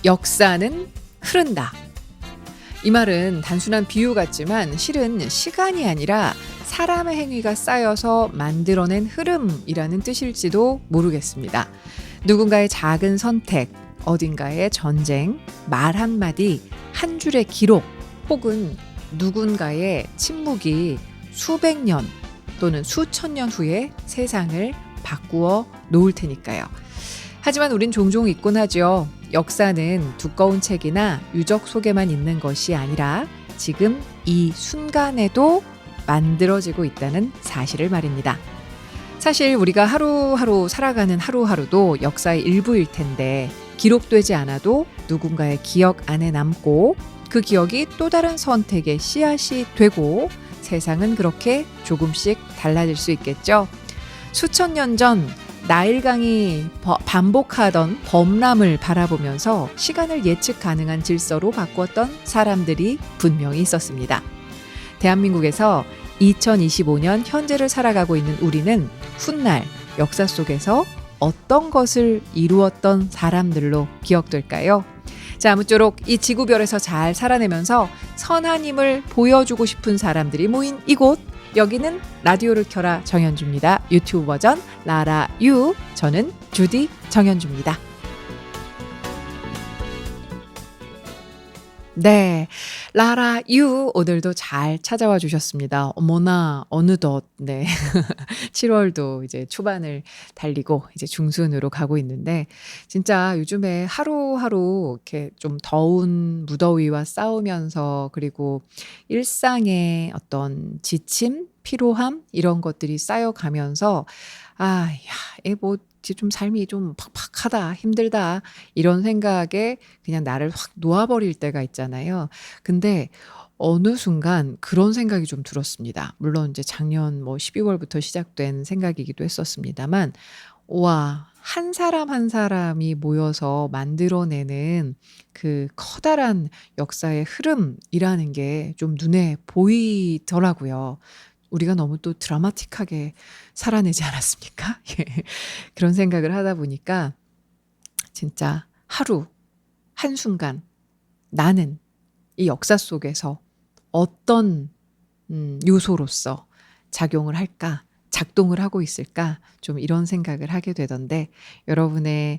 역사는 흐른다. 이 말은 단순한 비유 같지만 실은 시간이 아니라 사람의 행위가 쌓여서 만들어낸 흐름이라는 뜻일지도 모르겠습니다. 누군가의 작은 선택, 어딘가의 전쟁, 말 한마디, 한 줄의 기록, 혹은 누군가의 침묵이 수백 년 또는 수천 년 후에 세상을 바꾸어 놓을 테니까요. 하지만 우린 종종 잊곤 하죠. 역사는 두꺼운 책이나 유적 속에만 있는 것이 아니라 지금 이 순간에도 만들어지고 있다는 사실을 말입니다. 사실 우리가 하루하루 살아가는 하루하루도 역사의 일부일 텐데 기록되지 않아도 누군가의 기억 안에 남고 그 기억이 또 다른 선택의 씨앗이 되고 세상은 그렇게 조금씩 달라질 수 있겠죠. 수천 년 전 나일강이 반복하던 범람을 바라보면서 시간을 예측 가능한 질서로 바꾸었던 사람들이 분명히 있었습니다. 대한민국에서 2025년 현재를 살아가고 있는 우리는 훗날 역사 속에서 어떤 것을 이루었던 사람들로 기억될까요? 자, 아무쪼록 이 지구별에서 잘 살아내면서 선한 힘을 보여주고 싶은 사람들이 모인 이곳, 여기는 라디오를 켜라 정현주입니다. 유튜브 버전 라라유, 저는 주디 정현주입니다. 네, 라라유 오늘도 잘 찾아와 주셨습니다. 어머나 어느덧 7월도 이제 초반을 달리고 이제 중순으로 가고 있는데 진짜 요즘에 하루하루 이렇게 좀 더운 무더위와 싸우면서 그리고 일상의 어떤 지침, 피로함 이런 것들이 쌓여가면서 좀 삶이 좀 팍팍하다, 힘들다 이런 생각에 그냥 나를 확 놓아버릴 때가 있잖아요. 근데 어느 순간 그런 생각이 좀 들었습니다. 물론 이제 작년 12월부터 시작된 생각이기도 했었습니다만, 와, 한 사람 한 사람이 모여서 만들어내는 그 커다란 역사의 흐름이라는 게 좀 눈에 보이더라고요. 우리가 너무 또 드라마틱하게 살아내지 않았습니까? 예. 그런 생각을 하다 보니까 진짜 하루, 한순간 나는 이 역사 속에서 어떤 요소로서 작용을 할까, 작동을 하고 있을까, 좀 이런 생각을 하게 되던데 여러분의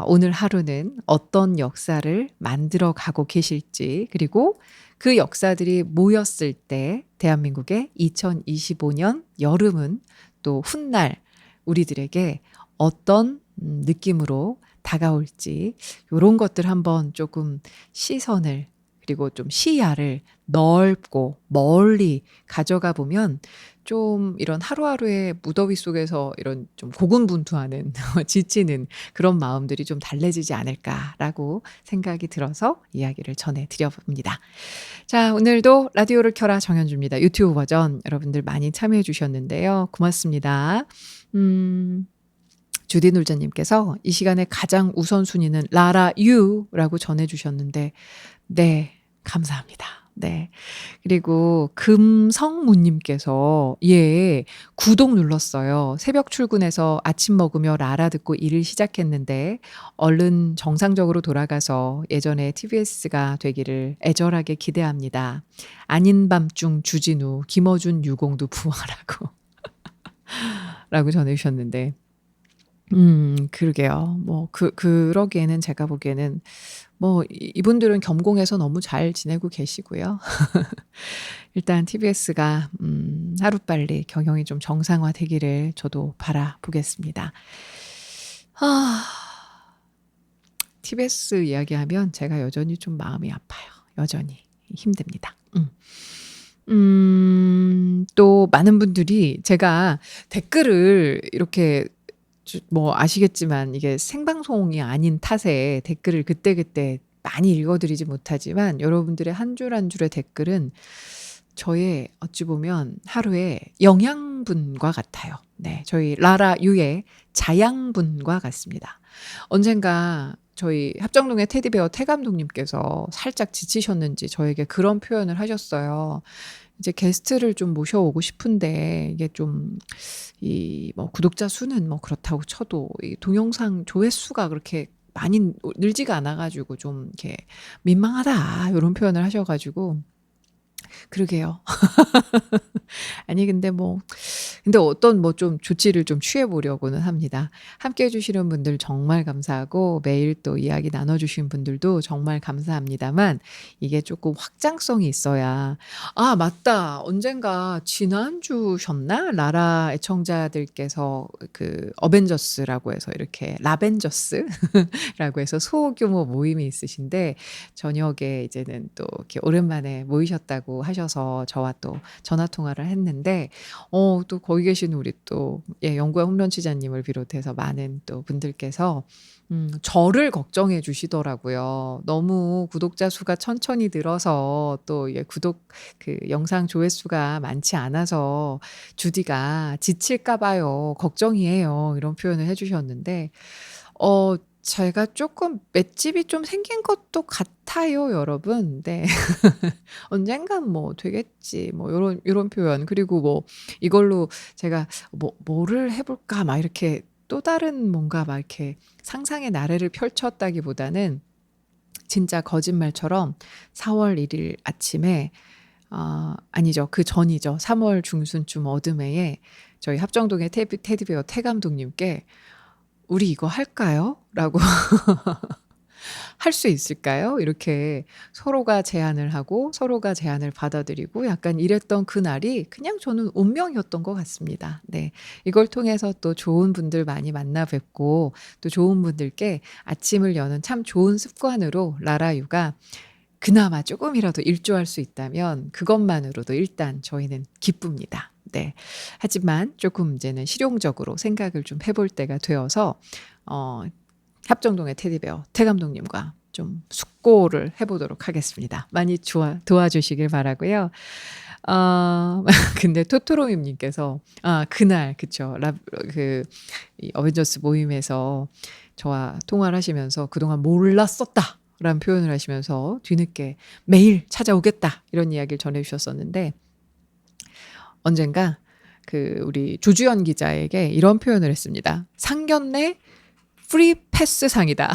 오늘 하루는 어떤 역사를 만들어 가고 계실지, 그리고 그 역사들이 모였을 때 대한민국의 2025년 여름은 또 훗날 우리들에게 어떤 느낌으로 다가올지 요런 것들 한번 조금 시선을 그리고 좀 시야를 넓고 멀리 가져가 보면 좀 이런 하루하루의 무더위 속에서 이런 좀 고군분투하는 지치는 그런 마음들이 좀 달래지지 않을까라고 생각이 들어서 이야기를 전해드려 봅니다. 자, 오늘도 라디오를 켜라 정현주입니다. 유튜브 버전 여러분들 많이 참여해 주셨는데요. 고맙습니다. 주디놀자님께서 이 시간에 가장 우선순위는 라라유라고 전해주셨는데 네, 감사합니다. 네. 그리고 금성무님께서 구독 눌렀어요. 새벽 출근해서 아침 먹으며 라라 듣고 일을 시작했는데 얼른 정상적으로 돌아가서 예전에 TBS가 되기를 애절하게 기대합니다. 아닌 밤중 주진우, 김어준 유공도 부활하고 라고 전해주셨는데 그러게요. 그러기에는 제가 보기에는 이분들은 겸공해서 너무 잘 지내고 계시고요. 일단 TBS가 하루빨리 경영이 좀 정상화되기를 저도 바라보겠습니다. TBS 이야기하면 제가 여전히 좀 마음이 아파요. 여전히 힘듭니다. 또 많은 분들이 제가 댓글을 이렇게 아시겠지만 이게 생방송이 아닌 탓에 댓글을 그때그때 많이 읽어드리지 못하지만 여러분들의 한 줄 한 줄의 댓글은 저의 어찌 보면 하루의 영양분과 같아요. 네, 저희 라라유의 자양분과 같습니다. 언젠가 저희 합정동의 테디베어 태 감독님께서 살짝 지치셨는지 저에게 그런 표현을 하셨어요. 이제 게스트를 좀 모셔오고 싶은데 이게 좀 구독자 수는 그렇다고 쳐도 이 동영상 조회수가 그렇게 많이 늘지가 않아 가지고 좀 이렇게 "민망하다." 요런 표현을 하셔 가지고 그러게요. 아니 근데 어떤 좀 조치를 좀 취해 보려고는 합니다. 함께 해 주시는 분들 정말 감사하고 매일 또 이야기 나눠 주신 분들도 정말 감사합니다만 이게 조금 확장성이 있어야 아 맞다. 언젠가 지난주셨나? 라라 애청자들께서 그 어벤져스라고 해서 이렇게 라벤져스라고 해서 소규모 모임이 있으신데 저녁에 이제는 또 이렇게 오랜만에 모이셨다고 하셔서 저와 또 전화 통화를 했는데 또 거기 계신 우리 또 영구한 홈런 치자님을 비롯해서 많은 또 분들께서 저를 걱정해 주시더라고요. 너무 구독자 수가 천천히 늘어서 또 구독 그 영상 조회수가 많지 않아서 주디가 지칠까 봐요. 걱정이에요. 이런 표현을 해 주셨는데 제가 조금 맷집이 좀 생긴 것도 같아요, 여러분. 네. 언젠간 되겠지. 요런 표현. 그리고 이걸로 제가 '뭐를 해 볼까?' 막 이렇게 또 다른 뭔가 막 이렇게 상상의 나래를 펼쳤다기보다는 진짜 거짓말처럼 4월 1일 아침에 아니죠. 그전이죠. 3월 중순쯤 어둠해에 저희 합정동의 테디베어 태 감독님께 "우리 이거 할까요?" 라고 할 수 있을까요? 이렇게 서로가 제안을 하고 서로가 제안을 받아들이고 약간 이랬던 그날이 그냥 저는 운명이었던 것 같습니다. 네. 이걸 통해서 또 좋은 분들 많이 만나 뵙고 또 좋은 분들께 아침을 여는 참 좋은 습관으로 라라유가 그나마 조금이라도 일조할 수 있다면 그것만으로도 일단 저희는 기쁩니다. 네. 하지만 조금 이제는 실용적으로 생각을 좀 해볼 때가 되어서 어 합정동의 테디베어 태 감독님과 좀 숙고를 해 보도록 하겠습니다. 많이 도와주시길 바라고요. 근데 토토로님 님께서 그날 그쵸. 이 어벤져스 모임에서 저와 통화를 하시면서 "그동안 몰랐었다." 라는 표현을 하시면서 뒤늦게 "매일 찾아오겠다." 이런 이야기를 전해 주셨었는데 언젠가 우리 조주현 기자에게 이런 표현을 했습니다. "상견례 프리 패스 상이다."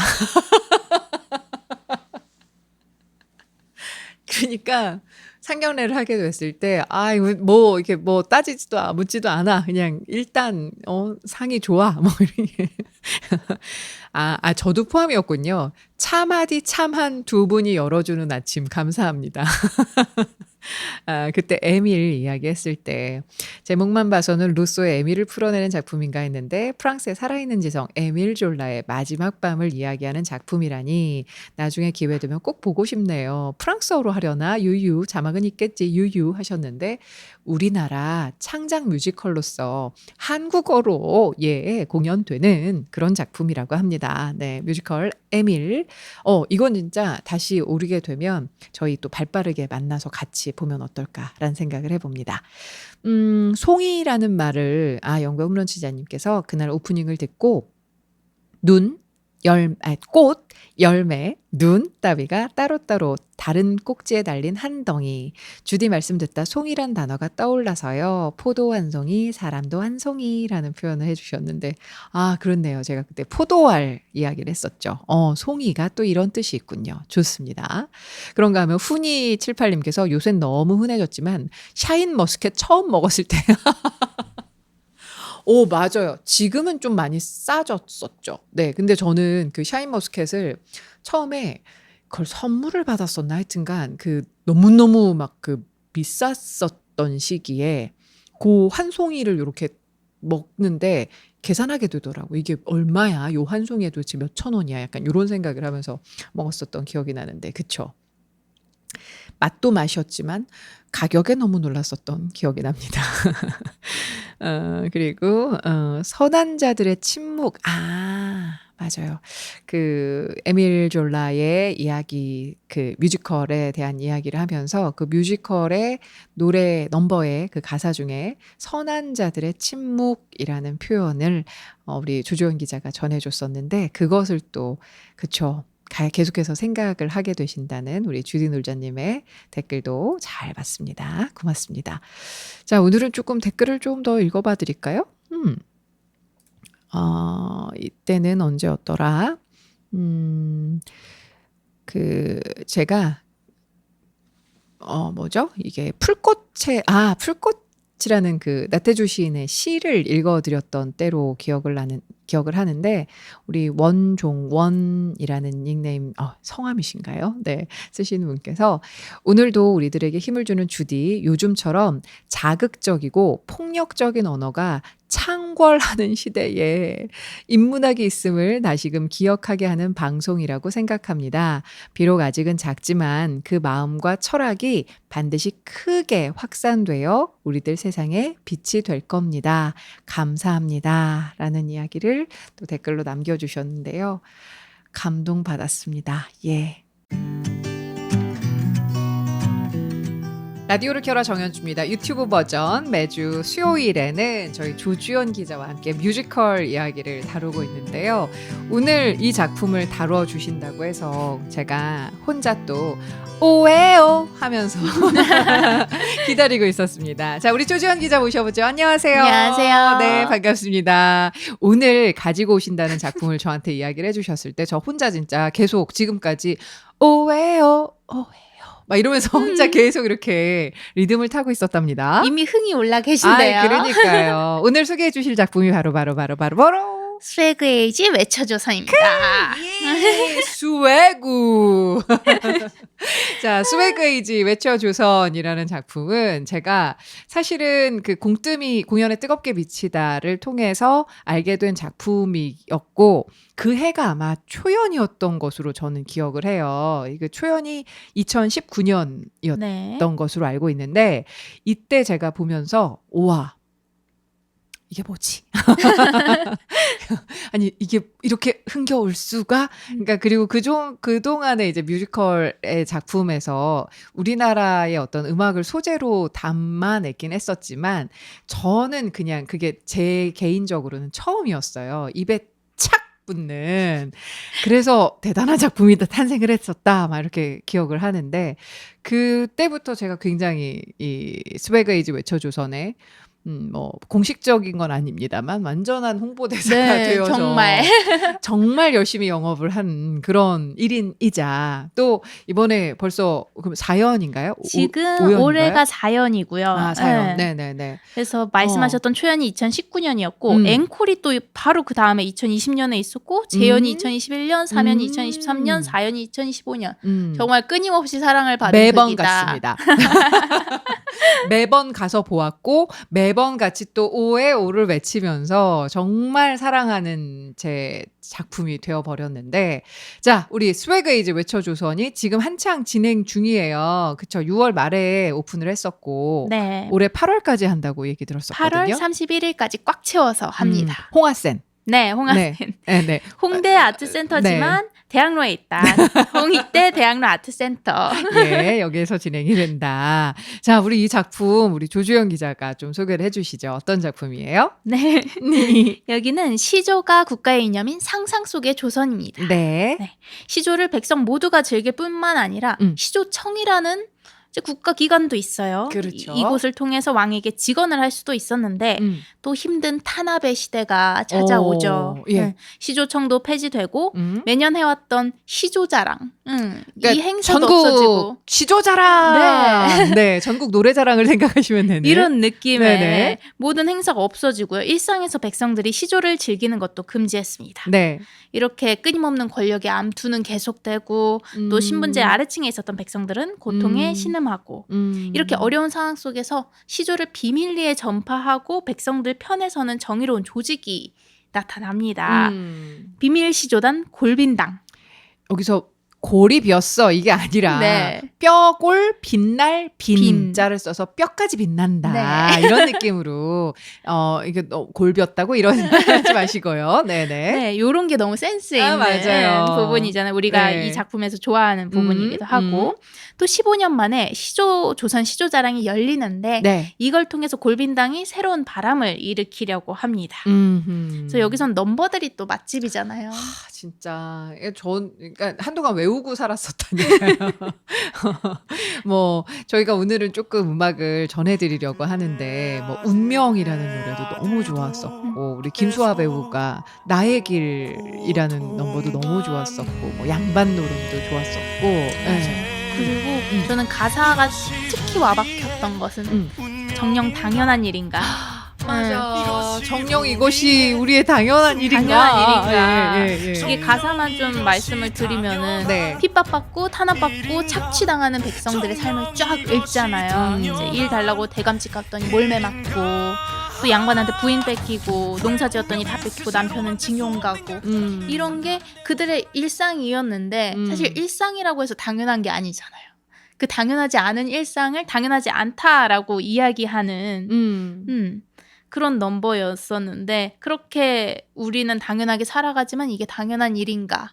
그러니까 상견례를 하게 됐을 때 이거 이렇게 따지지도 묻지도 않아. 그냥 일단 "상이 좋아." 이렇게. 저도 포함이었군요. "참하디 참한 두 분이 열어주는 아침 감사합니다." 그때 에밀 이야기했을 때 제목만 봐서는 루소의 에밀을 풀어내는 작품인가 했는데 프랑스의 살아있는 지성 에밀 졸라의 마지막 밤을 이야기하는 작품이라니 나중에 기회 되면 꼭 보고 싶네요. 프랑스어로 하려나? 유유. 자막은 있겠지. 유유 하셨는데 우리나라 창작 뮤지컬로서 한국어로 공연되는 그런 작품이라고 합니다. 네. 뮤지컬 에밀. 이건 진짜 다시 오르게 되면 저희 또 발빠르게 만나서 같이 보면 어떨까라는 생각을 해 봅니다. 송이라는 말을 영구의 홈런 치자님께서 그날 오프닝을 듣고 눈, 꽃, 열매, 눈 따위가 따로따로 다른 꼭지에 달린 한 덩이. 주디 말씀 듣다 송이란 단어가 떠올라서요. 포도 한 송이, 사람도 한 송이라는 표현을 해 주셨는데 그렇네요. 제가 그때 포도알 이야기를 했었죠. 송이가 또 이런 뜻이 있군요. 좋습니다. 그런가 하면 훈이 78님께서 요샌 너무 흔해졌지만 샤인 머스켓 처음 먹었을 때 맞아요. 지금은 좀 많이 싸졌었죠. 네. 근데 저는 그 샤인머스켓을 처음에 그걸 선물을 받았었나 하여튼간 너무너무 막 비쌌었던 시기에 한 송이를 요렇게 먹는데 계산하게 되더라고. '이게 얼마야? 요 한 송이에 도대체 몇 천 원이야?' 약간 요런 생각을 하면서 먹었었던 기억이 나는데 그쵸. 맛도 맛이었지만 가격에 너무 놀랐었던 기억이 납니다. 그리고 선한 자들의 침묵. 맞아요. 에밀 졸라의 이야기 뮤지컬에 대한 이야기를 하면서 그 뮤지컬의 노래 넘버의 그 가사 중에 선한 자들의 침묵이라는 표현을 우리 조주현 기자가 전해 줬었는데 그것을 또 그쵸. 계속해서 생각을 하게 되신다는 우리 주디 놀자님의 댓글도 잘 봤습니다. 고맙습니다. 자, 오늘은 조금 댓글을 좀 더 읽어봐 드릴까요? 이때는 언제였더라? 제가 뭐죠? 이게 풀꽃이라는 그 나태주 시인의 시를 읽어드렸던 때로 기억을 하는데, 우리 원종원이라는 닉네임, 성함이신가요? 네, 쓰시는 분께서 오늘도 우리들에게 힘을 주는 주디, 요즘처럼 자극적이고 폭력적인 언어가 창궐하는 시대에 인문학이 있음을 다시금 기억하게 하는 방송이라고 생각합니다. 비록 아직은 작지만 그 마음과 철학이 반드시 크게 확산되어 우리들 세상에 빛이 될 겁니다. 감사합니다. 라는 이야기를 또 댓글로 남겨주셨는데요. 감동받았습니다. 예. 라디오를 켜라 정연주입니다. 유튜브 버전 매주 수요일에는 저희 조주연 기자와 함께 뮤지컬 이야기를 다루고 있는데요. 오늘 이 작품을 다뤄주신다고 해서 제가 혼자 또 오에오 하면서 기다리고 있었습니다. 자, 우리 조주연 기자 모셔보죠. 안녕하세요. 안녕하세요. 네, 반갑습니다. 오늘 가지고 오신다는 작품을 저한테 이야기를 해주셨을 때 저 혼자 진짜 계속 지금까지 오에오 막 이러면서 혼자 계속 이렇게 리듬을 타고 있었답니다. 이미 흥이 올라 계신데요. 그러니까요. 오늘 소개해 주실 작품이 바로 스웨그 에이지 외쳐조선입니다. 예, 스웨구. 자, 스웨그 에이지 외쳐조선이라는 작품은 제가 사실은 그 공뜸이 공연에 뜨겁게 비치다를 통해서 알게 된 작품이었고, 그 해가 아마 초연이었던 것으로 저는 기억을 해요. 이게 초연이 2019년이었던 네. 것으로 알고 있는데, 이때 제가 보면서 우와, 이게 뭐지? 아니, 이게 이렇게 흥겨울 수가? 그러니까, 그리고 그동안에 이제 뮤지컬의 작품에서 우리나라의 어떤 음악을 소재로 담아냈긴 했었지만, 저는 그냥 그게 제 개인적으로는 처음이었어요. 입에 착 붙는. 그래서 대단한 작품이 탄생을 했었다, 막 이렇게 기억을 하는데, 그때부터 제가 굉장히 이 스웨그 에이지 외쳐조선에 뭐 공식적인 건 아닙니다만 완전한 홍보대사가 네, 되어서 정말 열심히 영업을 한 그런 1인이자, 또 이번에 벌써 그럼 4연인가요? 지금 5연인가요? 올해가 4연이고요. 4연. 네네네. 그래서 말씀하셨던 초연이 2019년이었고 앵콜이 또 바로 그 다음에 2020년에 있었고, 재연이 2021년, 3연이 2023년, 4연이 2025년. 정말 끊임없이 사랑을 받은 매번 극이다. 갔습니다. 매번 가서 보았고, 매번 같이 또 오에 오를 외치면서 정말 사랑하는 제 작품이 되어버렸는데, 자, 우리 스웨그 에이지 외쳐조선이 지금 한창 진행 중이에요. 그쵸? 6월 말에 오픈을 했었고, 네. 올해 8월까지 한다고 얘기 들었었거든요. 8월 31일까지 꽉 채워서 합니다. 홍화센. 네, 홍화센. 네. 홍대 아트센터지만 대학로에 있다. 홍익대 대학로 아트센터. 예, 여기에서 진행이 된다. 자, 우리 이 작품 우리 조주연 기자가 좀 소개를 해주시죠. 어떤 작품이에요? 네. 여기는 시조가 국가의 이념인 상상 속의 조선입니다. 네. 시조를 백성 모두가 즐길 뿐만 아니라 시조청이라는 국가기관도 있어요. 그렇죠. 이곳을 통해서 왕에게 직언을 할 수도 있었는데 또 힘든 탄압의 시대가 찾아오죠. 예. 시조청도 폐지되고 매년 해왔던 시조자랑 그러니까 이 행사도 전국 없어지고 시조자랑 네, 전국 노래자랑을 생각하시면 되는 이런 느낌의 네네. 모든 행사가 없어지고요. 일상에서 백성들이 시조를 즐기는 것도 금지했습니다. 네. 이렇게 끊임없는 권력의 암투는 계속되고 또 신분제 아래층에 있었던 백성들은 고통에 신음하고 이렇게 어려운 상황 속에서 시조를 비밀리에 전파하고 백성들 편에 서는 정의로운 조직이 나타납니다. 비밀 시조단 골빈당. 여기서 골이 비었어 이게 아니라 뼈골 빛날 빈자를 써서 뼈까지 빛난다 이런 느낌으로 이게 골 비었다고 이러지 마시고요. 네네. 이런 게 너무 센스 있는 맞아요. 부분이잖아요. 우리가 이 작품에서 좋아하는 부분이기도 하고 또 15년 만에 조선 시조자랑이 열리는데 이걸 통해서 골빈당이 새로운 바람을 일으키려고 합니다. 그래서 여기선 넘버들이 또 맛집이잖아요. 진짜 그러니까 한동안 외우고 살았었다니까요. 뭐 저희가 오늘은 조금 음악을 전해드리려고 하는데 뭐 운명이라는 노래도 너무 좋았었고 우리 김수아 배우가 나의 길이라는 넘버도 너무 좋았었고 뭐 양반노름도 좋았었고 예. 그리고 저는 가사가 특히 와박혔던 것은 정녕 당연한 일인가. 맞아. 정녕 이것이 우리의 당연한 일인가. 당연한 일인가. 예. 이게 가사만 좀 말씀을 드리면은 네. 핍박받고 탄압받고 착취당하는 백성들의 삶을 쫙 읽잖아요. 이제 일 달라고 대감집 갔더니 몰매 맞고 또 양반한테 부인 뺏기고 농사 지었더니 다 뺏기고 남편은 징용 가고 이런 게 그들의 일상이었는데 사실 일상이라고 해서 당연한 게 아니잖아요. 그 당연하지 않은 일상을 당연하지 않다라고 이야기하는 그런 넘버였었는데 그렇게 우리는 당연하게 살아가지만 이게 당연한 일인가.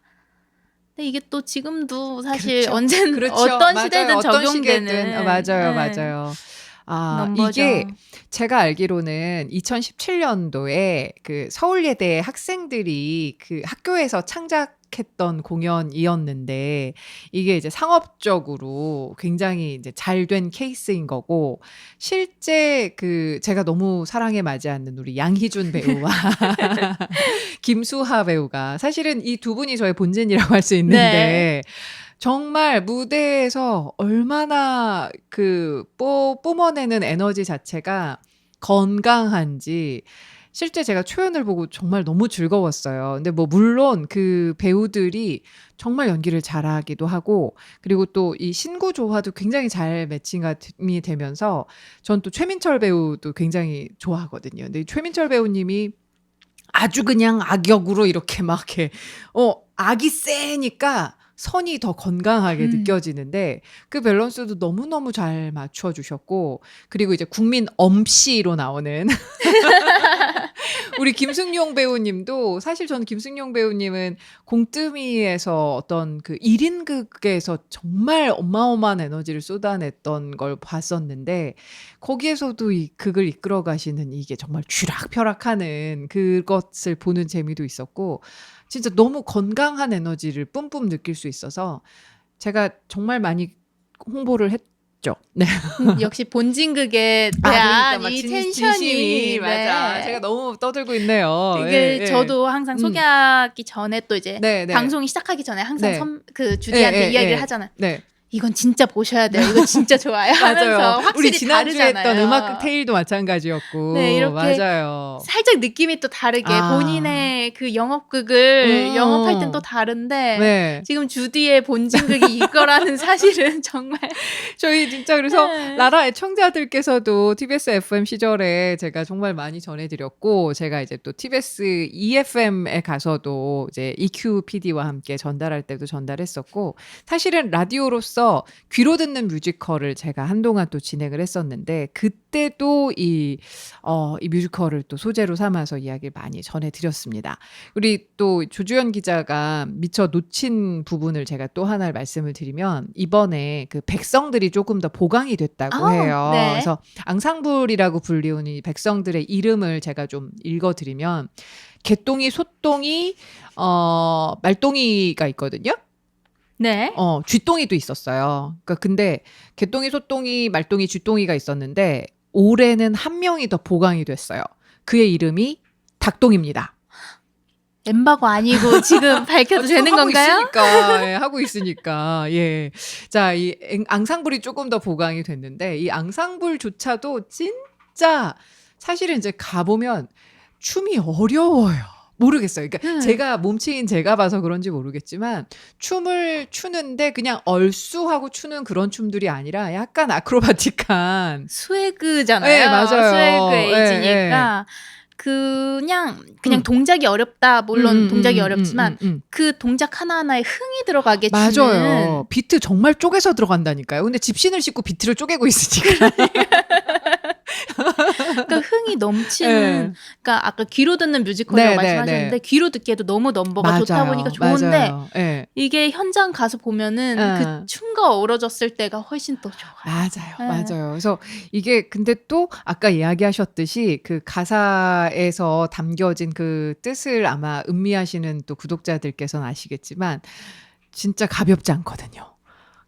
근데 이게 또 지금도 사실 그렇죠. 언젠 그렇죠. 어떤 맞아요. 시대든 어떤 적용되는 시기든. 맞아요. 네. 맞아요. 넘버죠. 이게 제가 알기로는 2017년도에 그 서울예대 학생들이 그 학교에서 창작했던 공연이었는데 이게 이제 상업적으로 굉장히 이제 잘 된 케이스인 거고 실제 그 제가 너무 사랑에 맞지 않는 우리 양희준 배우와 김수하 배우가 사실은 이 두 분이 저의 본진이라고 할 수 있는데 네. 정말 무대에서 얼마나 그 뿜어내는 에너지 자체가 건강한지 실제 제가 초연을 보고 정말 너무 즐거웠어요. 근데 뭐 물론 그 배우들이 정말 연기를 잘하기도 하고 그리고 또 이 신구 조화도 굉장히 잘 매칭이 되면서 전 또 최민철 배우도 굉장히 좋아하거든요. 근데 이 최민철 배우님이 아주 그냥 악역으로 이렇게 막 이렇게 악이 세니까 선이 더 건강하게 느껴지는데 그 밸런스도 너무너무 잘 맞춰 주셨고 그리고 이제 국민 엄씨로 나오는 우리 김승용 배우님도 사실 저는 김승용 배우님은 공뜨미에서 어떤 그 1인극에서 정말 어마어마한 에너지를 쏟아냈던 걸 봤었는데 거기에서도 이 극을 이끌어 가시는 이게 정말 쥐락펴락하는 그것을 보는 재미도 있었고 진짜 너무 건강한 에너지를 뿜뿜 느낄 수 있어서 제가 정말 많이 홍보를 했죠. 네. 역시 본진극에 대한 그러니까 막 이 진심이 텐션이 맞아. 제가 너무 떠들고 있네요. 이게 예. 저도 항상 소개하기 전에 또 이제 네. 방송이 시작하기 전에 항상 네. 그 주디한테 예. 이야기를 하잖아요. 네. 이건 진짜 보셔야 돼요. 이거 진짜 좋아요. 하면서 맞아요. 확실히 우리 지난주에 다르잖아요. 했던 음악 칵테일도 마찬가지였고. 네, 이렇게 맞아요. 살짝 느낌이 또 다르게 본인의 그 영업극을 영업할 땐 또 다른데 네. 지금 주디의 본진극이 이거라는 사실은 정말 저희 진짜 그래서 네. 라라 애청자들께서도 TBS FM 시절에 제가 정말 많이 전해드렸고 제가 이제 또 TBS EFM에 가서도 이제 EQ PD와 함께 전달할 때도 전달했었고 사실은 라디오로서 귀로 듣는 뮤지컬을 제가 한동안 또 진행을 했었는데 그때도 이 뮤지컬을 또 소재로 삼아서 이야기를 많이 전해드렸습니다. 우리 또 조주현 기자가 미처 놓친 부분을 제가 또 하나 말씀을 드리면 이번에 그 백성들이 조금 더 보강이 됐다고 해요. 네. 그래서 앙상블이라고 불리우는 이 백성들의 이름을 제가 좀 읽어드리면 개똥이, 소똥이, 말똥이가 있거든요. 네. 쥐똥이도 있었어요. 그러니까 근데 개똥이, 소똥이, 말똥이, 쥐똥이가 있었는데 올해는 한 명이 더 보강이 됐어요. 그의 이름이 닭똥입니다. 엠바고 아니고 지금 밝혀도 되는 하고 건가요? 있으니까, 예, 하고 있으니까. 예. 자, 이 앙상블이 조금 더 보강이 됐는데 이 앙상블조차도 진짜 사실은 이제 가보면 춤이 어려워요. 모르겠어요. 그러니까 제가 몸치인 제가 봐서 그런지 모르겠지만 춤을 추는데 그냥 얼쑤하고 추는 그런 춤들이 아니라 약간 아크로바틱한 스웨그잖아요. 네, 맞아요. 스웨그 네, 에이지니까 그냥 동작이 어렵다. 물론 동작이 어렵지만 그 동작 하나하나에 흥이 들어가게 주는 맞아요. 비트 정말 쪼개서 들어간다니까요. 근데 집신을 싣고 비트를 쪼개고 있으니까. 그러니까 흥이 넘치는 네. 그러니까 아까 귀로 듣는 뮤지컬이라고 네, 말씀하셨는데 네. 귀로 듣기에도 너무 넘버가 좋다 맞아요. 보니까 좋은데 맞아요. 예. 이게 현장 가서 보면은 그 춤과 어우러졌을 때가 훨씬 더 좋아요. 맞아요. 예. 맞아요. 그래서 이게 근데 또 아까 이야기하셨듯이 그 가사에서 담겨진 그 뜻을 아마 음미하시는 또 구독자들께서는 아시겠지만 진짜 가볍지 않거든요.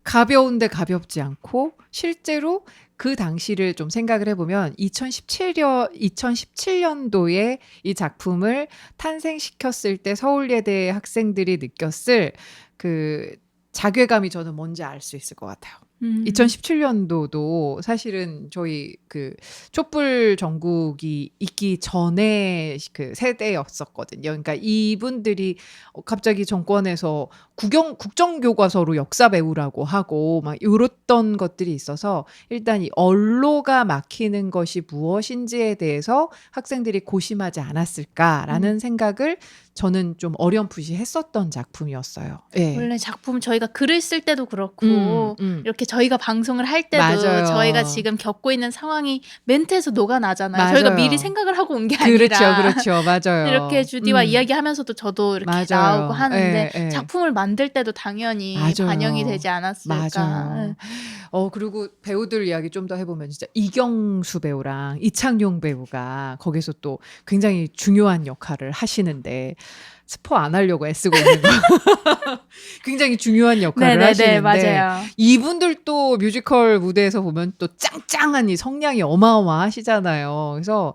가벼운데 가볍지 않고 실제로 그 당시를 좀 생각을 해보면 2017년도에 이 작품을 탄생시켰을 때 서울예대 학생들이 느꼈을 그 자괴감이 저는 뭔지 알 수 있을 것 같아요. 2017년도도 사실은 저희 그 촛불 전국이 있기 전에 그 세대였었거든요. 그러니까 이분들이 갑자기 정권에서 국정교과서로 역사 배우라고 하고 막 이랬던 것들이 있어서 일단 이 언로가 막히는 것이 무엇인지에 대해서 학생들이 고심하지 않았을까라는 생각을 저는 좀 어렴풋이 했었던 작품이었어요. 예. 원래 작품 저희가 글을 쓸 때도 그렇고 이렇게 저희가 방송을 할 때도 맞아요. 저희가 지금 겪고 있는 상황이 멘트에서 녹아나잖아요. 맞아요. 저희가 미리 생각을 하고 온 게 그렇죠, 아니라 그렇죠, 맞아요. 이렇게 주디와 이야기하면서도 저도 이렇게 맞아요. 나오고 하는데 예, 예. 작품을 만들 때도 당연히 맞아요. 반영이 되지 않았을까. 맞아요. 그리고 배우들 이야기 좀 더 해보면 진짜 이경수 배우랑 이창용 배우가 거기서 또 굉장히 중요한 역할을 하시는데 스포 안 하려고 애쓰고 있는 거. 굉장히 중요한 역할을 하시는데 맞아요. 이분들도 뮤지컬 무대에서 보면 또 짱짱한 이 성량이 어마어마하시잖아요. 그래서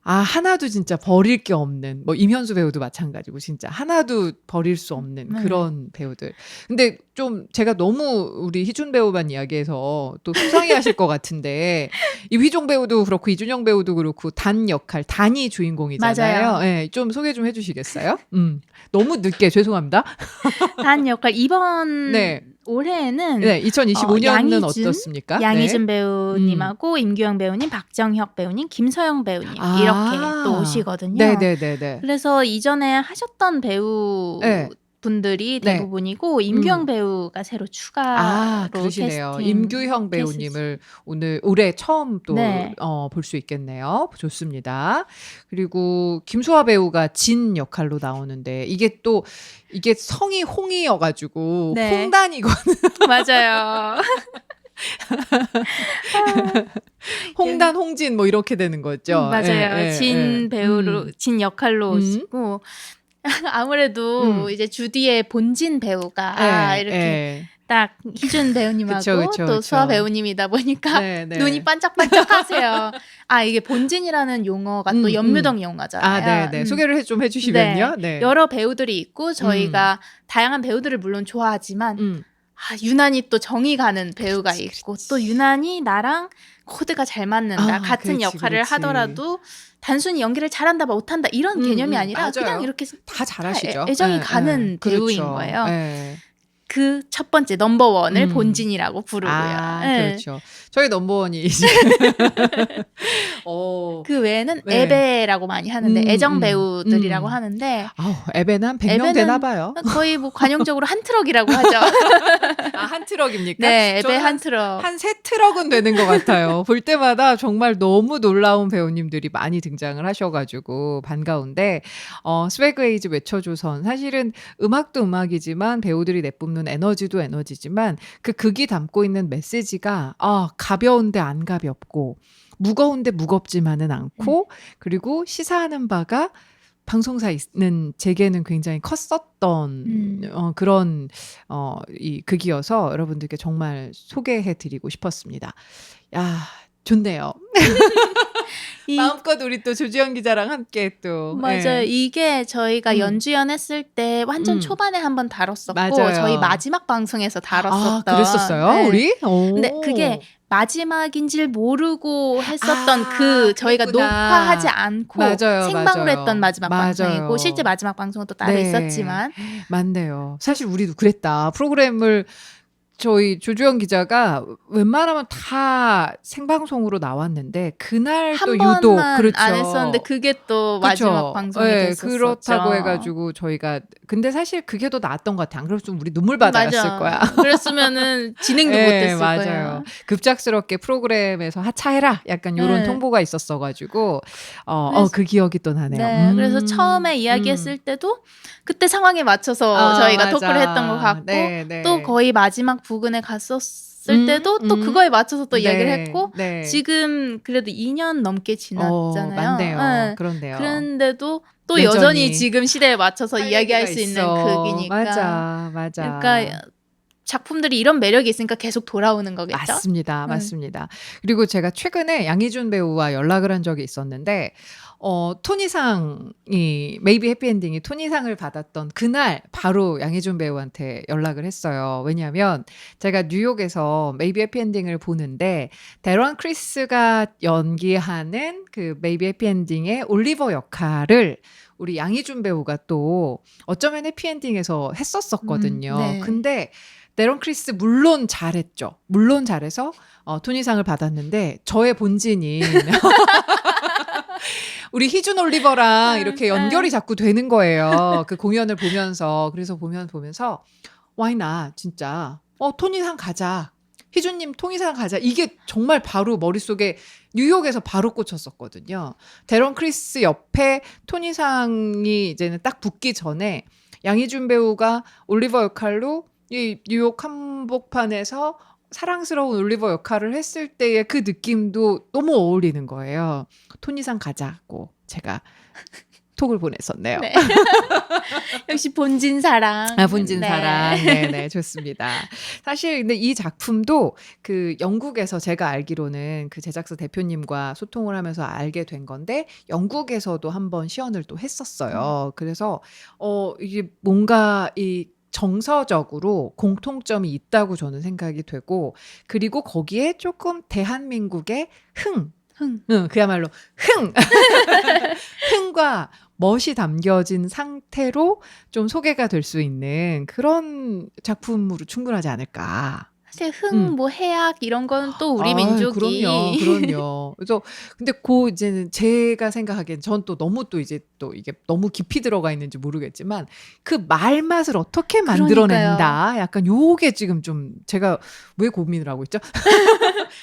하나도 진짜 버릴 게 없는 뭐 임현수 배우도 마찬가지고 진짜 하나도 버릴 수 없는 그런 배우들. 근데 좀 제가 너무 우리 희준 배우만 이야기해서 또 속상해하실 것 같은데 이 휘종 배우도 그렇고 이준영 배우도 그렇고 단 역할 단이 주인공이잖아요. 맞아요. 네, 좀 소개 좀 해주시겠어요? 너무 늦게 죄송합니다. 단 역할 이번 네. 올해에는 네, 2025년은 양희준, 어떻습니까? 양희준 네. 배우님하고 임규영 배우님, 박정혁 배우님, 김서영 배우님 이렇게 또 오시거든요. 네네네네. 그래서 이전에 하셨던 배우 네. 분들이 네. 대부분이고 임규영 배우가 새로 추가로 그러시네요. 캐스팅. 임규형 배우님을 올해 처음 또 네. 볼 수 있겠네요. 좋습니다. 그리고 김수아 배우가 진 역할로 나오는데 이게 성이 홍이여가지고 네. 홍단이거든. 맞아요. 홍단, 홍진 뭐 이렇게 되는 거죠. 맞아요. 진 배우로 진 역할로 오시고 아무래도 이제 주디의 본진 배우가 이렇게 딱 희준 배우님하고 또 수아 배우님이다 보니까 눈이 반짝반짝하세요. 이게 본진이라는 용어가 또 연뮤동 용어잖아요. 네. 소개를 좀 해주시면요. 네. 여러 배우들이 있고 저희가 다양한 배우들을 물론 좋아하지만 유난히 또 정이 가는 배우가 있고 또 유난히 나랑 코드가 잘 맞는다. 같은 역할을 하더라도 단순히 연기를 잘한다 못한다 이런 개념이 아니라 맞아요. 그냥 이렇게 다 잘하시죠. 애정이 가는 배우인 그렇죠. 거예요. 그 첫 번째 넘버원을 본진이라고 부르고요. 그렇죠. 저희 넘버원이 이제 그 외에는 에베라고 많이 하는데 애정 배우들이라고 하는데 에베는 한 100명 되나 봐요. 거의 뭐 관용적으로 한 트럭이라고 하죠. 한 트럭입니까? 네, 에베 한 트럭. 한 세 트럭은 되는 것 같아요. 볼 때마다 정말 너무 놀라운 배우님들이 많이 등장을 하셔가지고 반가운데 스웨그에이즈 외쳐조선 사실은 음악도 음악이지만 배우들이 내뿜는 에너지도 에너지지만 그 극이 담고 있는 메시지가 가벼운데 안 가볍고 무거운데 무겁지만은 않고 그리고 시사하는 바가 방송사 있는 제게는 굉장히 컸었던 그런 이 극이어서 여러분들께 정말 소개해드리고 싶었습니다. 야, 좋네요. 마음껏 우리 또 조지현 기자랑 함께 또 맞아요. 이게 저희가 연주연 했을 때 완전 초반에 한번 다뤘었고 맞아요. 저희 마지막 방송에서 다뤘었던 그랬었어요? 우리? 근데 그게 마지막인지를 모르고 했었던 저희가 녹화하지 않고 생방으로 했던 마지막 방송이고 실제 마지막 방송은 또 따로 있었지만 맞네요. 사실 우리도 그랬다. 프로그램을 저희 조주영 기자가 웬만하면 다 생방송으로 나왔는데 그날 한 또 유독 번만 그렇죠. 안 했었는데 그게 또 마지막 그쵸. 방송이 예, 됐었었죠. 그렇다고 해가지고 저희가 근데 사실 그게 더 나았던 것 같아. 안 그랬으면 우리 눈물 바다였을 거야. 그랬으면은 진행도 예, 못했을 맞아요. 거예요. 급작스럽게 프로그램에서 하차해라 약간 요런 네. 통보가 있었어가지고 그래서- 그 기억이 또 나네요. 네, 그래서 처음에 이야기했을 때도 그때 상황에 맞춰서 저희가 맞아. 토크를 했던 것 같고 네, 네. 또 거의 마지막 부근에 갔었을 때도 또 그거에 맞춰서 또 이야기를 네, 했고 네. 지금 그래도 2년 넘게 지났잖아요. 맞네요. 네. 그런데요. 그런데도 또 여전히 여전히 지금 시대에 맞춰서 할 이야기할 얘기가 수 있는 있어. 극이니까. 맞아. 그러니까 작품들이 이런 매력이 있으니까 계속 돌아오는 거겠죠? 맞습니다. 맞습니다. 그리고 제가 최근에 양희준 배우와 연락을 한 적이 있었는데 토니상이 메이비 해피엔딩이 토니상을 받았던 그날 바로 양희준 배우한테 연락을 했어요. 왜냐하면 제가 뉴욕에서 메이비 해피엔딩을 보는데 데런 크리스가 연기하는 그 메이비 해피엔딩의 올리버 역할을 우리 양희준 배우가 또 어쩌면 해피엔딩에서 했었었거든요. 네. 근데 데런 크리스 물론 잘했죠. 물론 잘해서 토니상을 받았는데 저의 본진인 우리 희준 올리버랑 이렇게 연결이 자꾸 되는 거예요. 그 공연을 보면서. 그래서 보면서 와이나 진짜 토니상 가자. 희준님 토니상 가자. 이게 정말 바로 머릿속에 뉴욕에서 바로 꽂혔었거든요. 데런 크리스 옆에 토니상이 이제는 딱 붙기 전에 양희준 배우가 올리버 역할로 이 뉴욕 한복판에서 사랑스러운 올리버 역할을 했을 때의 그 느낌도 너무 어울리는 거예요. 토니상 가자고 제가 톡을 보냈었네요. 네. 역시 본진 사랑. 본진 사랑. 네, 좋습니다. 사실 근데 이 작품도 그 영국에서 제가 알기로는 그 제작사 대표님과 소통을 하면서 알게 된 건데 영국에서도 한번 시연을 또 했었어요. 그래서 이게 뭔가 이 정서적으로 공통점이 있다고 저는 생각이 되고 그리고 거기에 조금 대한민국의 그야말로 흥과 멋이 담겨진 상태로 좀 소개가 될 수 있는 그런 작품으로 충분하지 않을까. 사실 뭐 해악 이런 건 또 우리 민족이 그럼요. 그래서 근데 이제는 제가 생각하기엔 전 또 너무 또 이제 또 이게 너무 깊이 들어가 있는지 모르겠지만 그 말맛을 어떻게 만들어낸다. 약간 요게 지금 좀 제가 왜 고민을 하고 있죠?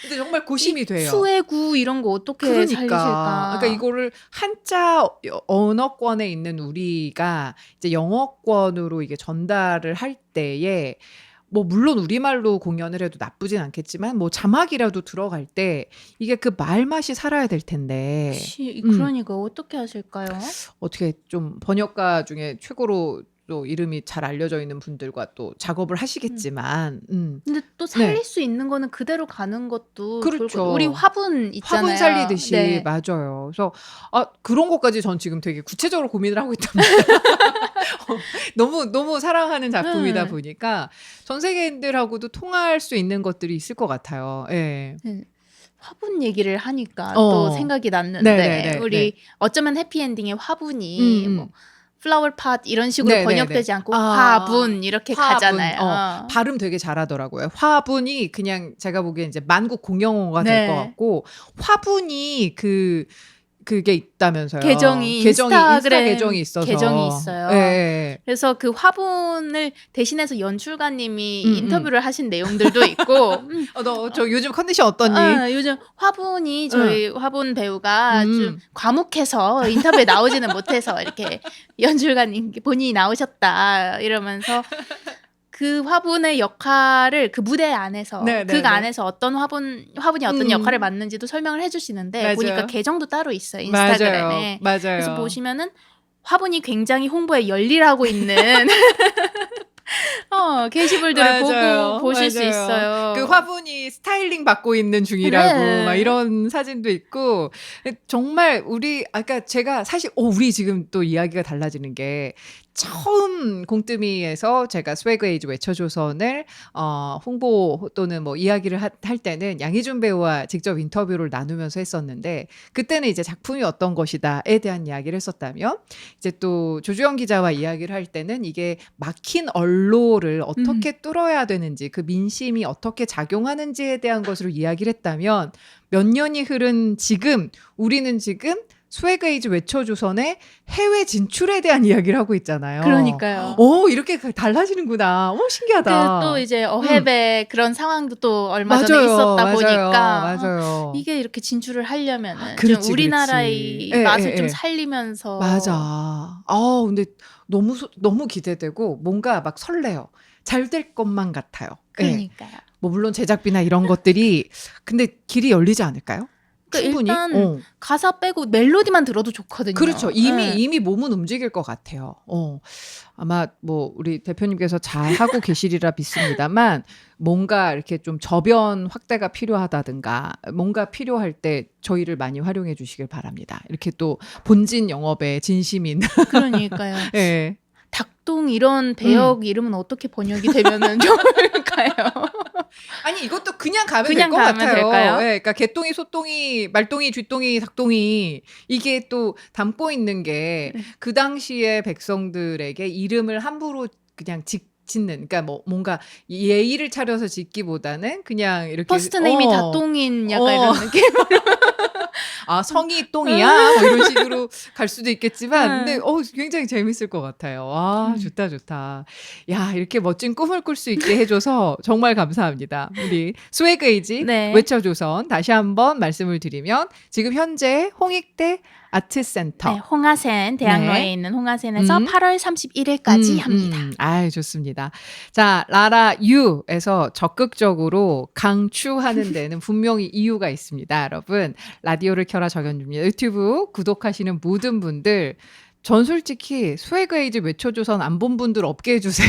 근데 정말 고심이 돼요. 수해구 이런 거 어떻게 살리실까? 그러니까 이거를 한자 언어권에 있는 우리가 이제 영어권으로 이게 전달을 할 때에 뭐 물론 우리말로 공연을 해도 나쁘진 않겠지만 뭐 자막이라도 들어갈 때 이게 그 말맛이 살아야 될 텐데 그러니까 어떻게 하실까요? 어떻게 좀 번역가 중에 최고로 또 이름이 잘 알려져 있는 분들과 또 작업을 하시겠지만 근데 또 살릴 수 있는 거는 그대로 가는 것도 그렇죠. 좋을 것 우리 화분 있잖아요. 화분 살리듯이 네. 맞아요. 그래서 그런 것까지 전 지금 되게 구체적으로 고민을 하고 있답니다. 너무 사랑하는 작품이다 보니까 전 세계인들하고도 통할 수 있는 것들이 있을 것 같아요. 예. 화분 얘기를 하니까 또 생각이 났는데 우리 어쩌면 해피엔딩의 화분이 뭐 플라워 팟 이런 식으로 번역되지 않고 화분 이렇게 가잖아요. 발음 되게 잘하더라고요. 화분이 그냥 제가 보기엔 이제 만국 공용어가 될 것 같고 화분이 그게 있다면서요. 인스타 계정이 있어서. 계정이 있어요. 네. 그래서 그 화분을 대신해서 연출가님이 인터뷰를 하신 내용들도 있고. 저 요즘 컨디션 어떠니? 요즘 화분이 저희 화분 배우가 좀 과묵해서 인터뷰에 나오지는 못해서 이렇게 연출가님 본인이 나오셨다 이러면서 그 화분의 역할을 그 무대 안에서 극 안에서 어떤 화분이 어떤 역할을 맡는지도 설명을 해주시는데 맞아요. 보니까 계정도 따로 있어요 인스타그램에. 맞아요. 그래서 보시면은 화분이 굉장히 홍보에 열일하고 있는 게시물들을 보고 보실 수 있어요. 그 화분이 스타일링 받고 있는 중이라고 막 이런 사진도 있고 정말 우리 아까 제가 사실 우리 지금 또 이야기가 달라지는 게 처음 공뜨미에서 제가 스웨그 에이지 외쳐조선을 홍보 또는 뭐 이야기를 할 때는 양희준 배우와 직접 인터뷰를 나누면서 했었는데 그때는 이제 작품이 어떤 것이다에 대한 이야기를 했었다면 이제 또 조주영 기자와 이야기를 할 때는 이게 막힌 언로를 어떻게 뚫어야 되는지 그 민심이 어떻게 작용하는지에 대한 것으로 이야기를 했다면 몇 년이 흐른 지금 우리는 지금 스웨그 에이지 외쳐조선의 해외 진출에 대한 이야기를 하고 있잖아요. 그러니까요. 이렇게 달라지는구나. 신기하다. 또 이제 어획의 그런 상황도 또 얼마 전에 있었다 보니까 맞아요. 이게 이렇게 진출을 하려면은 그렇지, 좀 우리나라의 그렇지. 맛을 좀 살리면서 맞아. 근데 너무 기대되고 뭔가 막 설레요. 잘 될 것만 같아요. 그러니까요. 뭐 물론 제작비나 이런 것들이 근데 길이 열리지 않을까요? 충분히. 일단 가사 빼고 멜로디만 들어도 좋거든요. 그렇죠. 이미 몸은 움직일 것 같아요. 아마 뭐 우리 대표님께서 잘 하고 계시리라 믿습니다만 뭔가 이렇게 좀 저변 확대가 필요하다든가 뭔가 필요할 때 저희를 많이 활용해 주시길 바랍니다. 이렇게 또 본진 영업에 진심인. 그러니까요. 네. 닭동 이런 배역 이름은 어떻게 번역이 되면은 좋을까요? 아니 이것도 그냥 가면 될 그냥 것 가면 같아요. 될까요? 네, 그러니까 개똥이, 소똥이, 말똥이, 쥐똥이, 닭똥이 이게 또 담고 있는 게 그 당시에 백성들에게 이름을 함부로 그냥 짓는 그러니까 뭐 뭔가 예의를 차려서 짓기보다는 그냥 이렇게 퍼스트 네임이 닭똥인 약간 이런 느낌. 성이 똥이야 뭐 이런 식으로 갈 수도 있겠지만 근데 굉장히 재밌을 것 같아요. 좋다. 야 이렇게 멋진 꿈을 꿀 수 있게 해줘서 정말 감사합니다. 우리 스웨그 에이지 외쳐조선 다시 한번 말씀을 드리면 지금 현재 홍익대 아트센터 홍하센 대학로에 있는 홍하센에서 8월 31일까지 합니다. 좋습니다. 자, 라라 유에서 적극적으로 강추하는 데는 분명히 이유가 있습니다. 여러분 라디오를 켜라 정연주입니다. 유튜브 구독하시는 모든 분들 전 솔직히 스웨그 에이지 외쳐조선 안 본 분들 없게 해주세요.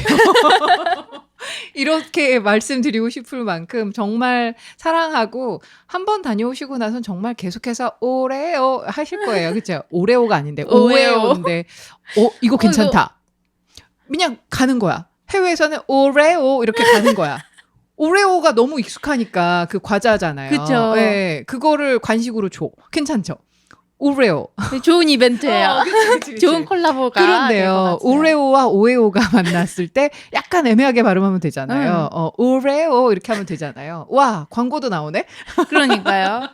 이렇게 말씀드리고 싶을 만큼 정말 사랑하고 한번 다녀오시고 나선 정말 계속해서 오레오 하실 거예요. 그렇죠? 오레오가 아닌데 오레오인데 이거 괜찮다. 그냥 가는 거야. 해외에서는 오레오 이렇게 가는 거야. 오레오가 너무 익숙하니까 그 과자잖아요. 그렇죠. 네, 그거를 간식으로 줘. 괜찮죠? 오레오. 좋은 이벤트예요. 그치. 좋은 콜라보가. 그런데요. 오레오와 오에오가 만났을 때 약간 애매하게 발음하면 되잖아요. 오레오 이렇게 하면 되잖아요. 와, 광고도 나오네. 그러니까요.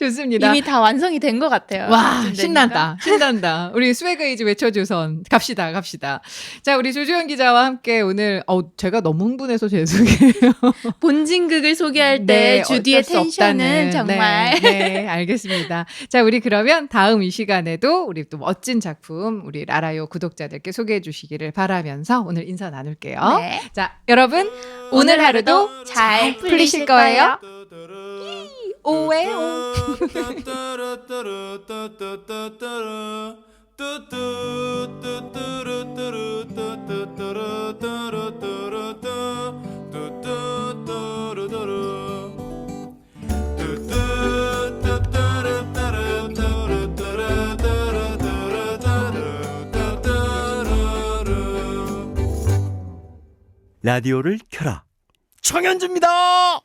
좋습니다. 이미 다 완성이 된 것 같아요. 와, 신난다. 우리 스웨그 에이지 외쳐주선 갑시다. 자, 우리 조주현 기자와 함께 오늘 제가 너무 흥분해서 죄송해요. 본진극을 소개할 때 주디의 텐션은 정말. 네, 알겠습니다. 자, 우리 그러면 다음 이 시간에도 우리 또 멋진 작품 우리 라라요 구독자들께 소개해 주시기를 바라면서 오늘 인사 나눌게요. 네. 자, 여러분 오늘 하루도 잘 풀리실 거예요. 오웨오. 라디오를 켜라. 정연주입니다.